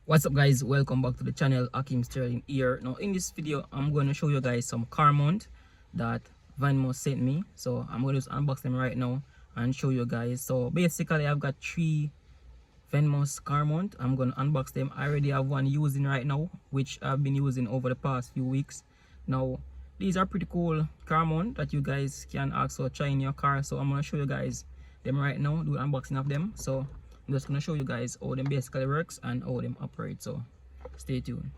What's up guys, welcome back to the channel. Ackeem Sterling here. Now in this video I'm going to show you guys some car mount that VANMASS sent me. So I'm going to unbox them right now and show you guys. So basically I've got 3 VANMASS car mount. I'm going to unbox them. I already have one using right now, which I've been using over the past few weeks. Now these are pretty cool car mount that you guys can also try in your car. So I'm going to show you guys them right now, do an unboxing of them. So I'm just going to show you guys how them basically works and how them operate, so stay tuned.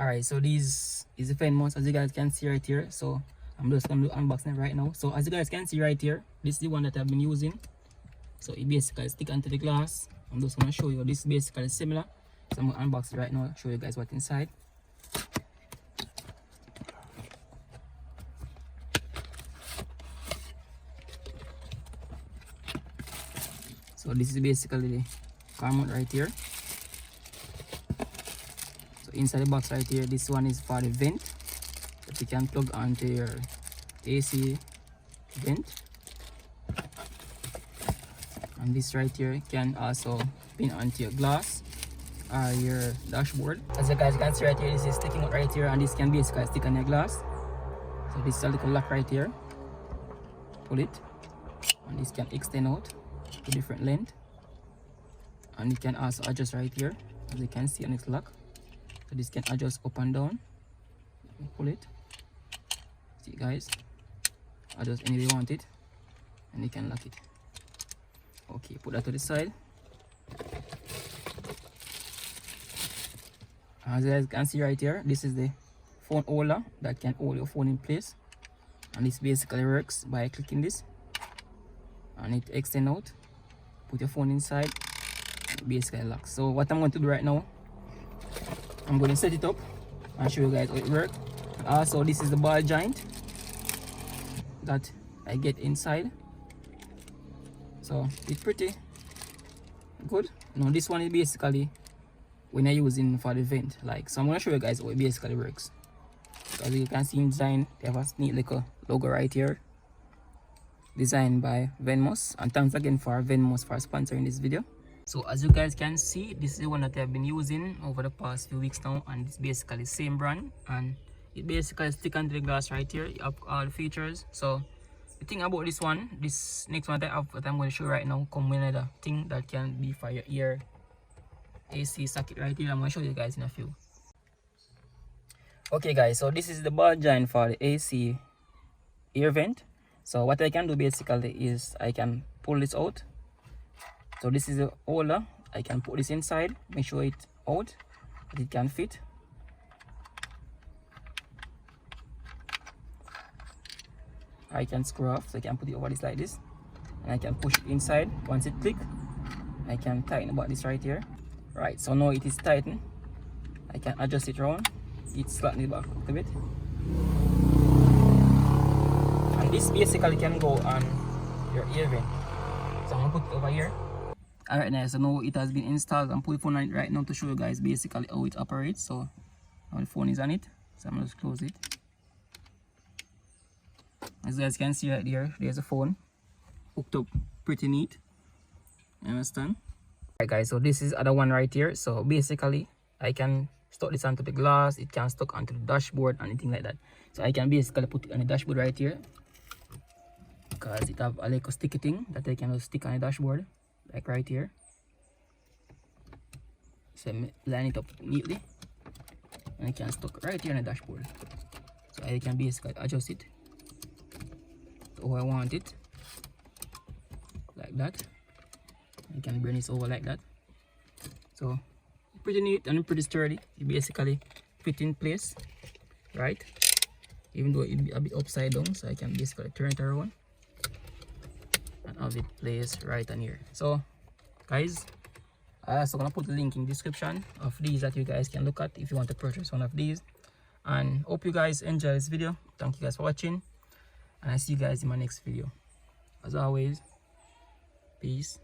Alright, so these is the VANMASS, as you guys can see right here. So I'm just going to do unboxing right now. So as you guys can see right here, this is the one that I've been using. So it basically stick onto the glass. I'm just going to show you, this is basically similar. So I'm going to unbox it right now, show you guys what's inside. So this is basically the car mount right here. So inside the box right here, this one is for the vent that you can plug onto your AC vent. And this right here can also pin onto your glass or your dashboard. As you guys can see right here, this is sticking out right here, and this can basically stick on your glass. So this is a little lock right here. Pull it, and this can extend out to different length, and it can also adjust right here, as you can see on its lock. So this can adjust up and down. Pull it, see guys, adjust any way you want it, and you can lock it. Okay, put that to the side. As you guys can see right here, this is the phone holder that can hold your phone in place, and this basically works by clicking this and it extend out. Put your phone inside, basically lock. So what I'm going to do right now, I'm going to set it up and show you guys how it works. Also, this is the ball joint that I get inside, so it's pretty good. Now this one is basically when I'm using for the vent, so I'm going to show you guys how it basically works. So as you can see in design, they have a neat little logo right here, designed by VANMASS, and thanks again for VANMASS for sponsoring this video. So as you guys can see, this is the one that I've been using over the past few weeks now, and it's basically the same brand, and it basically stick onto the glass right here. You have all the features. So the thing about this one, this next one that I have, that I'm going to show you right now, come with another thing that can be for your ear AC socket right here. I'm going to show you guys in a few. Okay guys, so this is the ball joint for the AC ear vent. So what I can do basically is I can pull this out. So this is the holder. I can put this inside, make sure it's out, that it can fit. I can screw off, so I can put it over this like this, and I can push it inside. Once it clicks, I can tighten about this right here. Right, so now it is tightened. I can adjust it around. It's slightly back a little bit. This basically can go on your ear vent. So I'm gonna put it over here. Alright now, so now it has been installed. I'm putting the phone on it right now to show you guys basically how it operates. So now the phone is on it, so I'm gonna just close it. As you guys can see right there, there's a phone hooked up pretty neat. You understand? Alright guys, so this is the other one right here. So basically I can stuck this onto the glass, it can stuck onto the dashboard, anything like that. So I can basically put it on the dashboard right here, because it have a like a sticky thing that I can just stick on the dashboard, like right here. So line it up neatly, and it can stuck right here on the dashboard. So I can basically adjust it to how I want it, like that. I can bring this over like that. So pretty neat and pretty sturdy. It basically fit in place, right? Even though it be a bit upside down, so I can basically turn it around and have it placed right on here. So guys, I also gonna put the link in the description of these that you guys can look at if you want to purchase one of these. And hope you guys enjoy this video. Thank you guys for watching, and I see you guys in my next video. As always, peace.